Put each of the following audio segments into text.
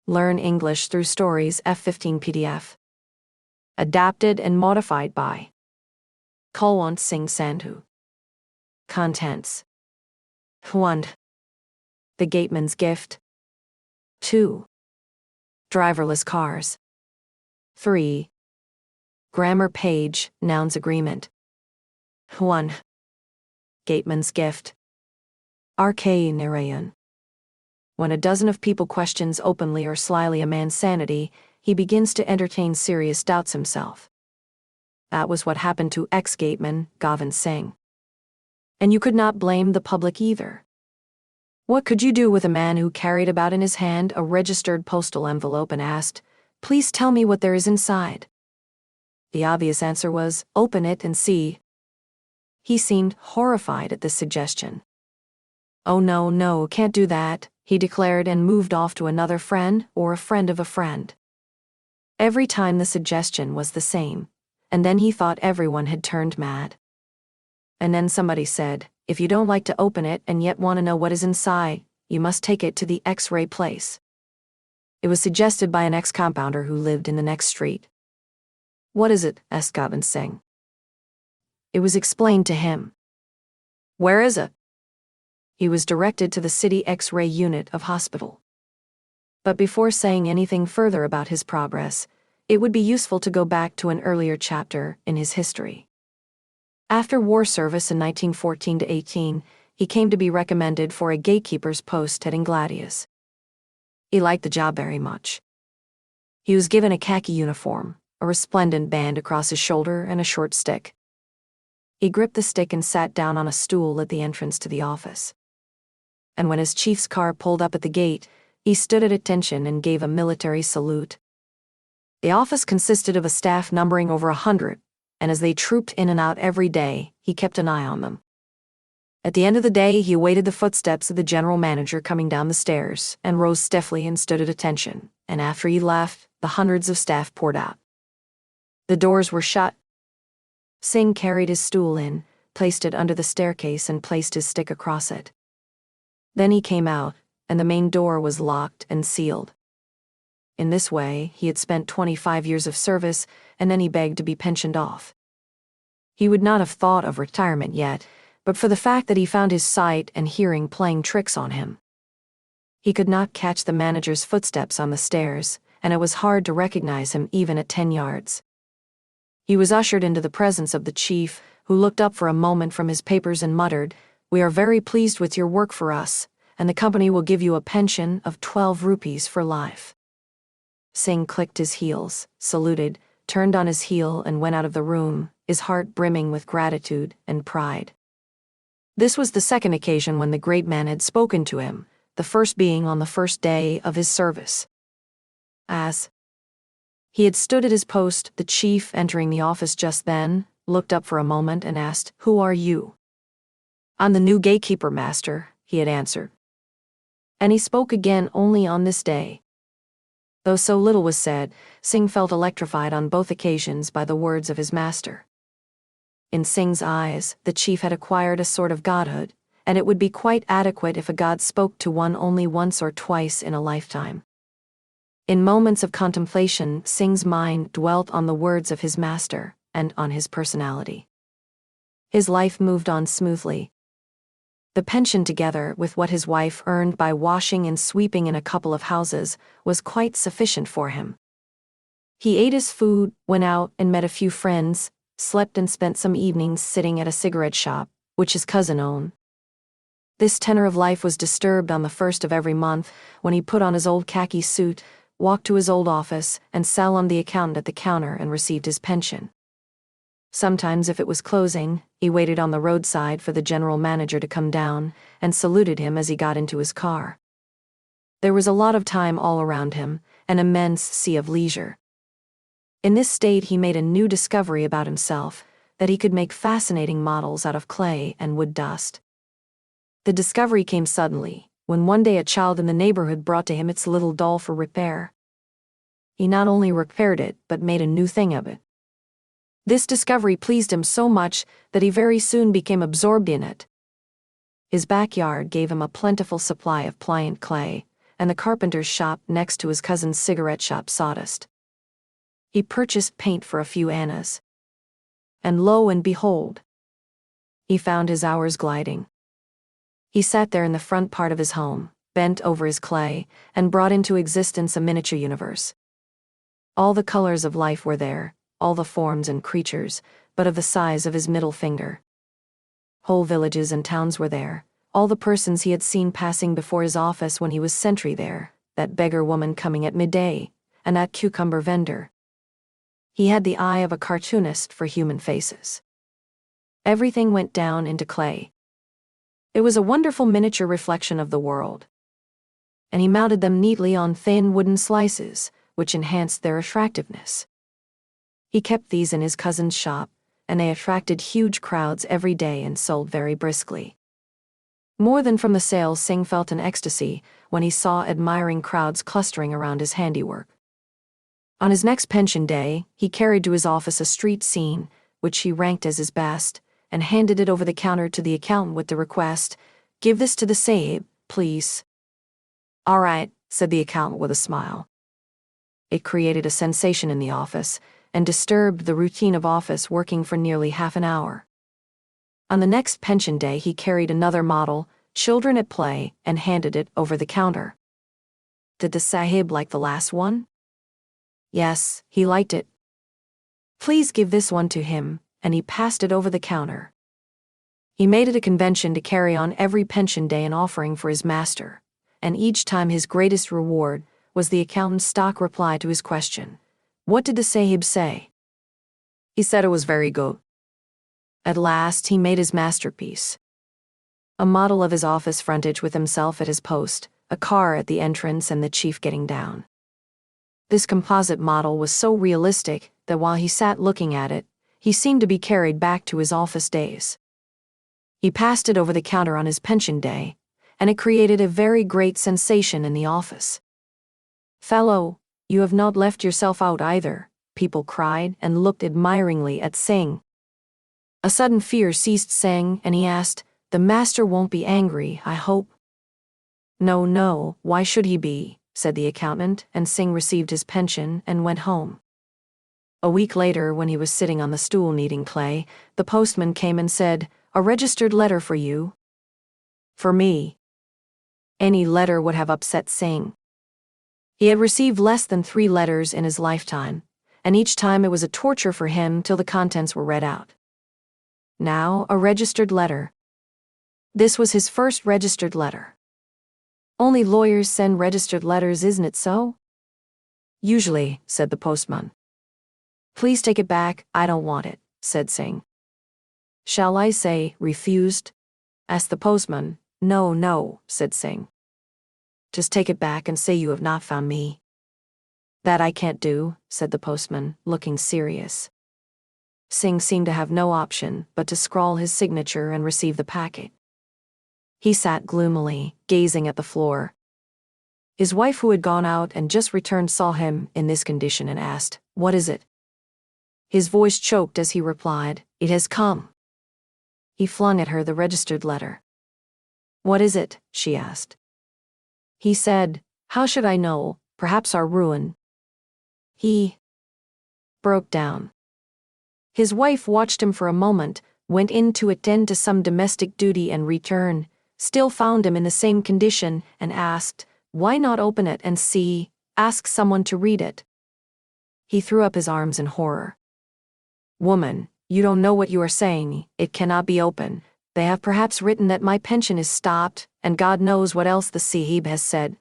Learn English through stories F15 PDF. Adapted and modified by Kulwant Singh Sandhu. Contents: 1. The Gateman's Gift. 2. Driverless cars. 3. Grammar page, nouns agreement. 1. Gateman's Gift. R.K. Narayan. When a dozen of people questions openly or slyly a man's sanity, he begins to entertain serious doubts himself. That was what happened to ex-gateman, Gateman Singh. And you could not blame the public either. What could you do with a man who carried about in his hand a registered postal envelope and asked, "Please tell me what there is inside"? The obvious answer was, "Open it and see." He seemed horrified at this suggestion. "Oh no, can't do that," he declared, and moved off to another friend or a friend of a friend. Every time the suggestion was the same, and then he thought everyone had turned mad. And then somebody said, "If you don't like to open it and yet want to know what is inside, you must take it to the X-ray place." It was suggested by an ex-compounder who lived in the next street. "What is it?" asked Gateman Singh. It was explained to him. "Where is it?" He was directed to the city X-ray unit of hospital. But before saying anything further about his progress, it would be useful to go back to an earlier chapter in his history. After war service in 1914-18, he came to be recommended for a gatekeeper's post at Ingladius. He liked the job very much. He was given a khaki uniform, a resplendent band across his shoulder, and a short stick. He gripped the stick and sat down on a stool at the entrance to the office. And when his chief's car pulled up at the gate, he stood at attention and gave a military salute. The office consisted of a staff numbering over 100, and as they trooped in and out every day, he kept an eye on them. At the end of the day, he awaited the footsteps of the general manager coming down the stairs, and rose stiffly and stood at attention, and after he left, the hundreds of staff poured out. The doors were shut. Singh carried his stool in, placed it under the staircase, and placed his stick across it. Then he came out, and the main door was locked and sealed. In this way, he had spent 25 years of service, and then he begged to be pensioned off. He would not have thought of retirement yet, but for the fact that he found his sight and hearing playing tricks on him. He could not catch the manager's footsteps on the stairs, and it was hard to recognize him even at 10 yards. He was ushered into the presence of the chief, who looked up for a moment from his papers and muttered, "We are very pleased with your work for us, and the company will give you a pension of 12 rupees for life." Singh clicked his heels, saluted, turned on his heel, and went out of the room, his heart brimming with gratitude and pride. This was the second occasion when the great man had spoken to him, the first being on the first day of his service. As he had stood at his post, the chief, entering the office just then, looked up for a moment and asked, "Who are you?" "I'm the new gatekeeper, master," he had answered. And he spoke again only on this day. Though so little was said, Singh felt electrified on both occasions by the words of his master. In Singh's eyes, the chief had acquired a sort of godhood, and it would be quite adequate if a god spoke to one only once or twice in a lifetime. In moments of contemplation, Singh's mind dwelt on the words of his master and on his personality. His life moved on smoothly. The pension, together with what his wife earned by washing and sweeping in a couple of houses, was quite sufficient for him. He ate his food, went out and met a few friends, slept and spent some evenings sitting at a cigarette shop, which his cousin owned. This tenor of life was disturbed on the first of every month, when he put on his old khaki suit, walked to his old office, and salaamed the accountant at the counter and received his pension. Sometimes, if it was closing, he waited on the roadside for the general manager to come down, and saluted him as he got into his car. There was a lot of time all around him, an immense sea of leisure. In this state he made a new discovery about himself, that he could make fascinating models out of clay and wood dust. The discovery came suddenly, when one day a child in the neighborhood brought to him its little doll for repair. He not only repaired it, but made a new thing of it. This discovery pleased him so much that he very soon became absorbed in it. His backyard gave him a plentiful supply of pliant clay, and the carpenter's shop next to his cousin's cigarette shop sawdust. He purchased paint for a few annas. And lo and behold, he found his hours gliding. He sat there in the front part of his home, bent over his clay, and brought into existence a miniature universe. All the colors of life were there, all the forms and creatures, but of the size of his middle finger. Whole villages and towns were there, all the persons he had seen passing before his office when he was sentry there, that beggar woman coming at midday, and that cucumber vendor. He had the eye of a cartoonist for human faces. Everything went down into clay. It was a wonderful miniature reflection of the world. And he mounted them neatly on thin wooden slices, which enhanced their attractiveness. He kept these in his cousin's shop, and they attracted huge crowds every day and sold very briskly. More than from the sales, Singh felt an ecstasy when he saw admiring crowds clustering around his handiwork. On his next pension day, he carried to his office a street scene, which he ranked as his best, and handed it over the counter to the accountant with the request, "Give this to the Sahib, please." "All right," said the accountant with a smile. It created a sensation in the office, and disturbed the routine of office working for nearly half an hour. On the next pension day he carried another model, "Children at Play," and handed it over the counter. Did the Sahib like the last one? Yes, he liked it. "Please give this one to him," and he passed it over the counter. He made it a convention to carry on every pension day an offering for his master, and each time his greatest reward was the accountant's stock reply to his question, "What did the Sahib say?" He said it was very good. At last he made his masterpiece. A model of his office frontage with himself at his post, a car at the entrance and the chief getting down. This composite model was so realistic that while he sat looking at it, he seemed to be carried back to his office days. He passed it over the counter on his pension day, and it created a very great sensation in the office. "Fellow, you have not left yourself out either," people cried and looked admiringly at Singh. A sudden fear seized Singh, and he asked, "The master won't be angry, I hope?" "No, no, why should he be?" said the accountant, and Singh received his pension and went home. A week later, when he was sitting on the stool kneading clay, the postman came and said, "A registered letter for you." For me. Any letter would have upset Singh. He had received less than 3 letters in his lifetime, and each time it was a torture for him till the contents were read out. Now, a registered letter. This was his first registered letter. Only lawyers send registered letters, isn't it so? "Usually," said the postman. "Please take it back, I don't want it," said Singh. "Shall I say refused?" asked the postman. "No, no," said Singh. "Just take it back and say you have not found me." "That I can't do," said the postman, looking serious. Singh seemed to have no option but to scrawl his signature and receive the packet. He sat gloomily, gazing at the floor. His wife, who had gone out and just returned, saw him in this condition and asked, "What is it?" His voice choked as he replied, "It has come." He flung at her the registered letter. "What is it?" she asked. He said, "How should I know? Perhaps our ruin." He broke down. His wife watched him for a moment, went in to attend to some domestic duty and returned, still found him in the same condition, and asked, "Why not open it and see? Ask someone to read it." He threw up his arms in horror. "Woman, you don't know what you are saying. It cannot be open. They have perhaps written that my pension is stopped, and God knows what else the Sahib has said.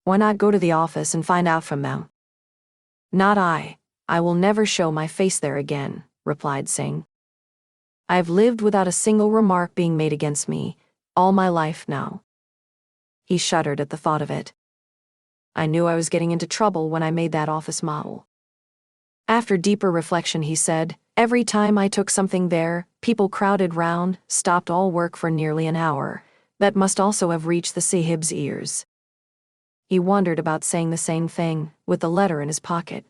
Why not go to the office and find out from them?" "Not I. I will never show my face there again," replied Singh. "I have lived without a single remark being made against me, all my life now." He shuddered at the thought of it. "I knew I was getting into trouble when I made that office model." After deeper reflection he said, "Every time I took something there, people crowded round, stopped all work for nearly an hour. That must also have reached the Sahib's ears." He wondered about saying the same thing, with the letter in his pocket.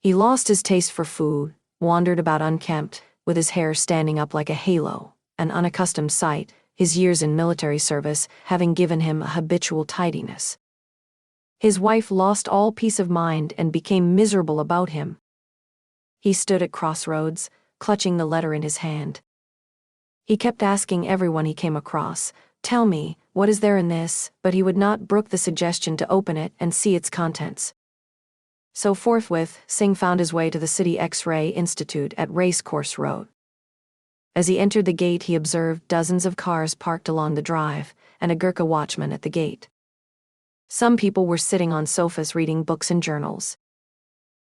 He lost his taste for food, wandered about unkempt, with his hair standing up like a halo, an unaccustomed sight, his years in military service having given him a habitual tidiness. His wife lost all peace of mind and became miserable about him. He stood at crossroads, clutching the letter in his hand. He kept asking everyone he came across, "Tell me, what is there in this?" but he would not brook the suggestion to open it and see its contents. So forthwith, Singh found his way to the City X-Ray Institute at Racecourse Road. As he entered the gate, he observed dozens of cars parked along the drive, and a Gurkha watchman at the gate. Some people were sitting on sofas reading books and journals.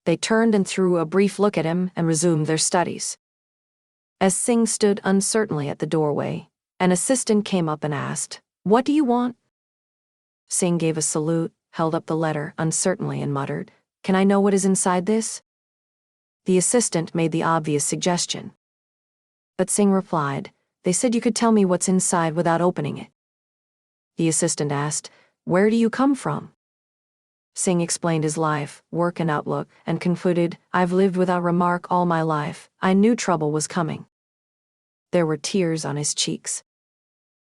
They turned and threw a brief look at him and resumed their studies. As Singh stood uncertainly at the doorway, an assistant came up and asked, "What do you want?" Singh gave a salute, held up the letter uncertainly and muttered, "Can I know what is inside this?" The assistant made the obvious suggestion. But Singh replied, "They said you could tell me what's inside without opening it." The assistant asked, "Where do you come from?" Singh explained his life, work and outlook, and concluded, "I've lived without remark all my life. I knew trouble was coming." There were tears on his cheeks.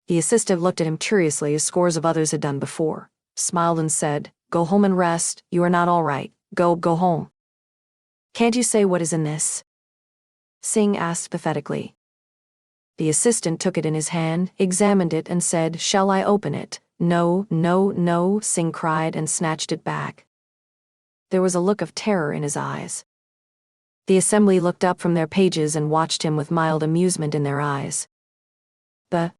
The assistant looked at him curiously as scores of others had done before, smiled and said, "Go home and rest. You are not all right. Go home." "Can't you say what is in this?" Singh asked pathetically. The assistant took it in his hand, examined it, and said, "Shall I open it?" "No, no, no," Singh cried and snatched it back. There was a look of terror in his eyes. The assembly looked up from their pages and watched him with mild amusement in their eyes. The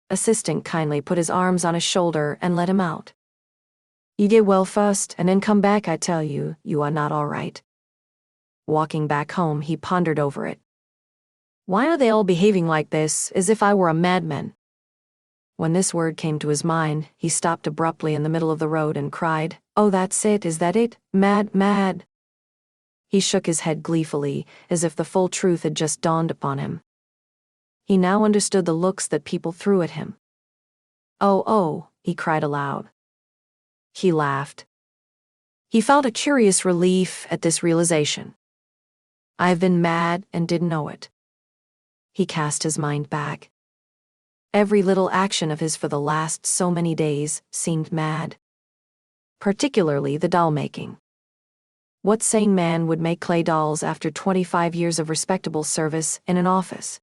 assistant kindly put his arms on his shoulder and let him out. "You get well first, and then come back. I tell you, you are not all right." Walking back home, he pondered over it. "Why are they all behaving like this, as if I were a madman?" When this word came to his mind, he stopped abruptly in the middle of the road and cried, "Oh, that's it, is that it? Mad, mad." He shook his head gleefully, as if the full truth had just dawned upon him. He now understood the looks that people threw at him. Oh, he cried aloud. He laughed. He felt a curious relief at this realization. "I've been mad and didn't know it." He cast his mind back. Every little action of his for the last so many days seemed mad. Particularly the doll-making. What sane man would make clay dolls after 25 years of respectable service in an office?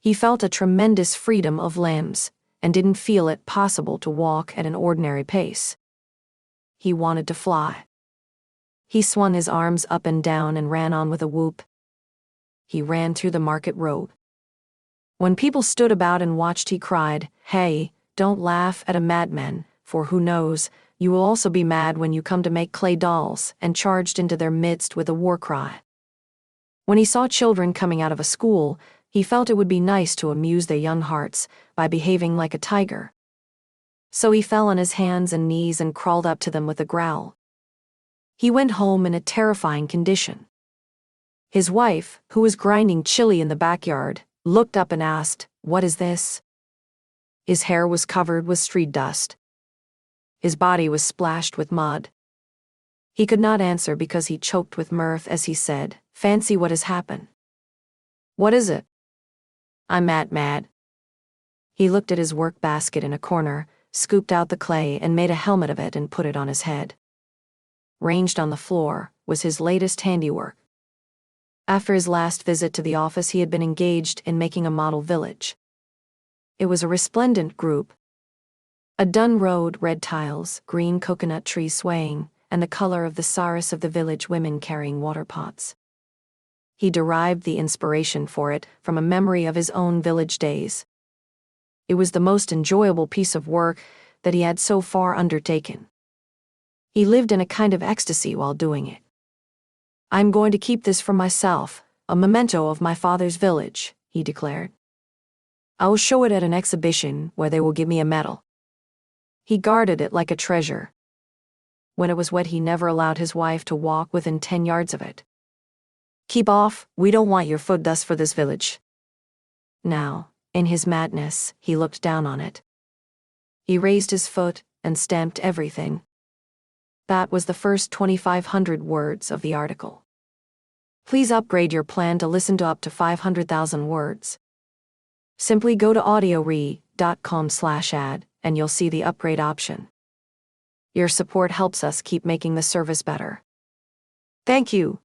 He felt a tremendous freedom of limbs, and didn't feel it possible to walk at an ordinary pace. He wanted to fly. He swung his arms up and down and ran on with a whoop. He ran through the market road. When people stood about and watched, he cried, "Hey, don't laugh at a madman, for who knows, you will also be mad when you come to make clay dolls," and charged into their midst with a war cry. When he saw children coming out of a school, he felt it would be nice to amuse their young hearts by behaving like a tiger. So he fell on his hands and knees and crawled up to them with a growl. He went home in a terrifying condition. His wife, who was grinding chili in the backyard, looked up and asked, "What is this?" His hair was covered with street dust. His body was splashed with mud. He could not answer because he choked with mirth as he said, "Fancy what has happened." "What is it?" "I'm mad." He looked at his work basket in a corner, scooped out the clay and made a helmet of it and put it on his head. Ranged on the floor was his latest handiwork. After his last visit to the office, he had been engaged in making a model village. It was a resplendent group. A dun road, red tiles, green coconut trees swaying, and the color of the saris of the village women carrying water pots. He derived the inspiration for it from a memory of his own village days. It was the most enjoyable piece of work that he had so far undertaken. He lived in a kind of ecstasy while doing it. "I'm going to keep this for myself, a memento of my father's village," he declared. "I will show it at an exhibition where they will give me a medal." He guarded it like a treasure. When it was wet, he never allowed his wife to walk within 10 yards of it. "Keep off, we don't want your foot dust for this village." Now, in his madness, he looked down on it. He raised his foot and stamped everything. That was the first 2,500 words of the article. Please upgrade your plan to listen to up to 500,000 words. Simply go to audioread.com/ad and you'll see the upgrade option. Your support helps us keep making the service better. Thank you.